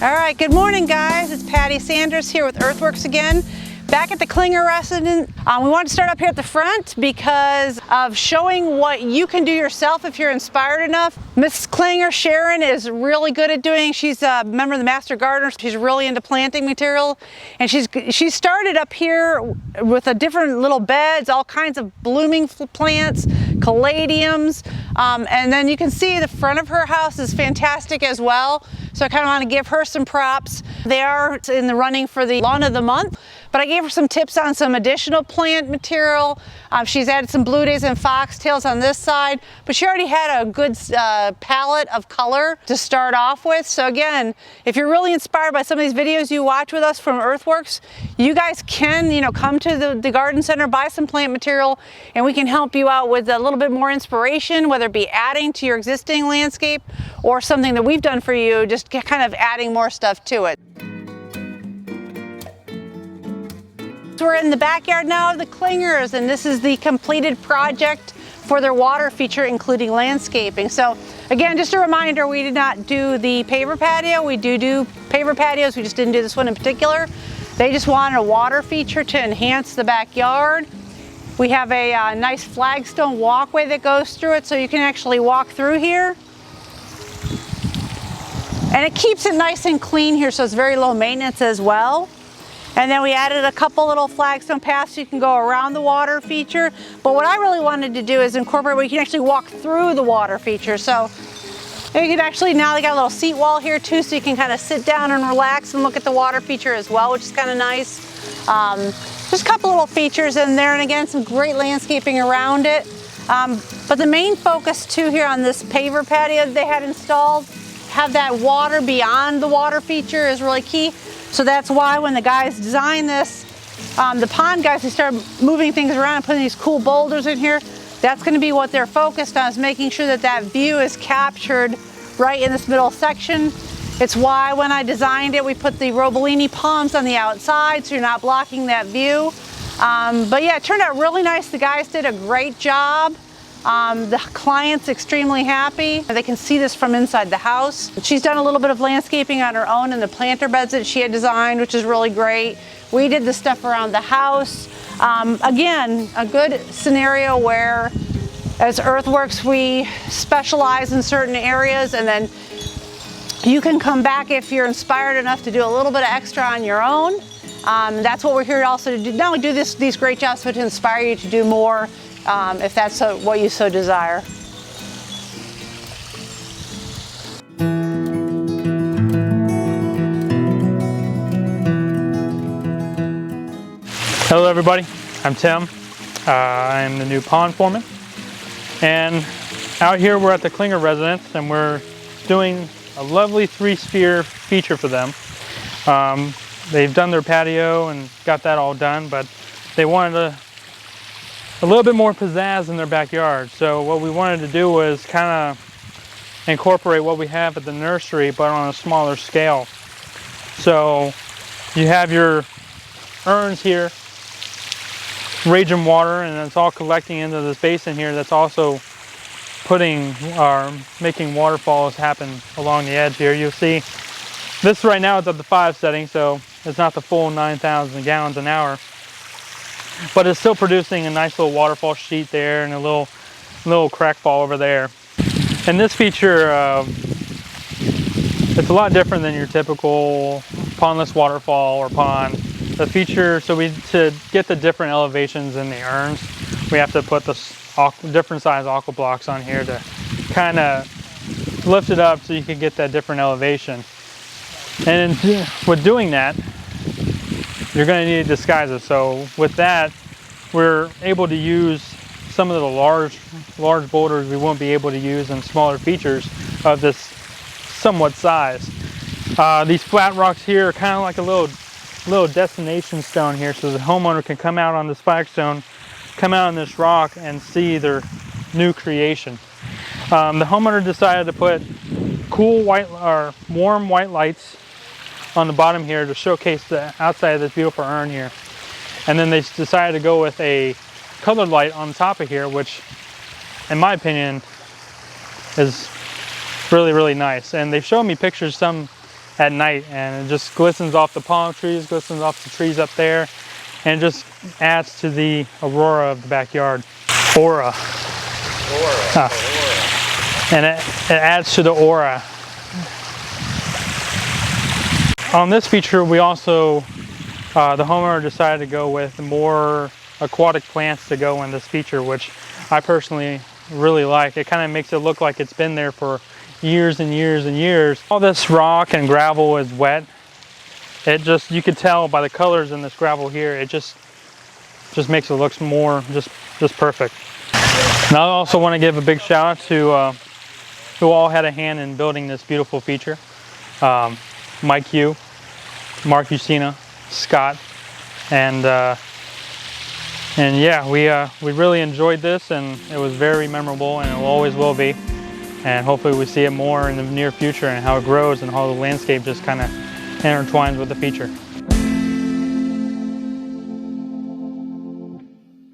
All right, good morning guys. It's Patti Sanders here with Earthworks again. Back at the Klinger residence. We wanted to start up here at the front because of showing what you can do yourself if you're inspired enough. Miss Klinger, Sharon, is really good at doing. She's a member of the Master Gardeners. She's really into planting material, and she started up here with a different little beds, all kinds of blooming plants, caladiums, and then you can see the front of her house is fantastic as well. So I kind of want to give her some props. They are in the running for the Lawn of the Month, but I gave her some tips on some additional plant material. She's added some blue days and foxtails on this side, but she already had a good palette of color to start off with. So again, if you're really inspired by some of these videos you watch with us from Earthworks, you guys can, come to the garden center, buy some plant material, and we can help you out with a little bit more inspiration, whether it be adding to your existing landscape or something that we've done for you, just kind of adding more stuff to it. So we're in the backyard now of the Klingers, and this is the completed project for their water feature, including landscaping. So again, just a reminder, we did not do the paver patio. We do paver patios, we just didn't do this one in particular. They just wanted a water feature to enhance the backyard. We have a nice flagstone walkway that goes through it, so you can actually walk through here. And it keeps it nice and clean here, so it's very low maintenance as well. And then we added a couple little flagstone paths so you can go around the water feature. But what I really wanted to do is incorporate where you can actually walk through the water feature. So you can actually, now they got a little seat wall here too, so you can kind of sit down and relax and look at the water feature as well, which is kind of nice. Just a couple little features in there, and again, some great landscaping around it. But the main focus too here on this paver patio they had installed, have that water beyond the water feature is really key. So that's why when the guys designed this, the pond guys, they started moving things around and putting these cool boulders in here. That's going to be what they're focused on, is making sure that that view is captured right in this middle section. It's why when I designed it, we put the Robolini palms on the outside so you're not blocking that view. But yeah, it turned out really nice. The guys did a great job. The client's extremely happy. They can see this from inside the house. She's done a little bit of landscaping on her own in the planter beds that she had designed, which is really great. We did the stuff around the house. Again, a good scenario where as Earthworks we specialize in certain areas, and then you can come back if you're inspired enough to do a little bit of extra on your own. That's what we're here also to do. Not only do these great jobs, but to inspire you to do more if that's what you so desire. Hello everybody, I'm Tim. I'm the new pond foreman, and out here we're at the Klinger residence and we're doing a lovely 3-sphere feature for them. They've done their patio and got that all done, but they wanted a little bit more pizzazz in their backyard. So what we wanted to do was kind of incorporate what we have at the nursery, but on a smaller scale. So you have your urns here, raging water, and it's all collecting into this basin here that's also making waterfalls happen along the edge here. You'll see this right now is at the 5 setting, so it's not the full 9,000 gallons an hour. But it's still producing a nice little waterfall sheet there and a little crack fall over there. And this feature, it's a lot different than your typical pondless waterfall or pond. The feature, to get the different elevations in the urns, we have to put the different size aqua blocks on here to kind of lift it up so you can get that different elevation. And with doing that, you're going to need disguises. So with that, we're able to use some of the large boulders we won't be able to use in smaller features of this somewhat size. These flat rocks here are kind of like a little destination stone here, so the homeowner can come out on this flagstone, come out on this rock and see their new creation. The homeowner decided to put cool warm white lights on the bottom here to showcase the outside of this beautiful urn here. And then they decided to go with a colored light on top of here, which in my opinion is really, really nice. And they've shown me pictures, some at night, and it just glistens off the palm trees, glistens off the trees up there, and just adds to the aurora of the backyard. Aura. And it adds to the aura. On this feature, we also, the homeowner decided to go with more aquatic plants to go in this feature, which I personally really like. It kind of makes it look like it's been there for years and years and years. All this rock and gravel is wet. It just, you could tell by the colors in this gravel here, it just makes it look more just perfect. And I also want to give a big shout out to who all had a hand in building this beautiful feature. Mike Hugh, Mark Usina, Scott, and yeah, we really enjoyed this, and it was very memorable, and it always will be. And hopefully we see it more in the near future, and how it grows and how the landscape just kind of intertwines with the feature.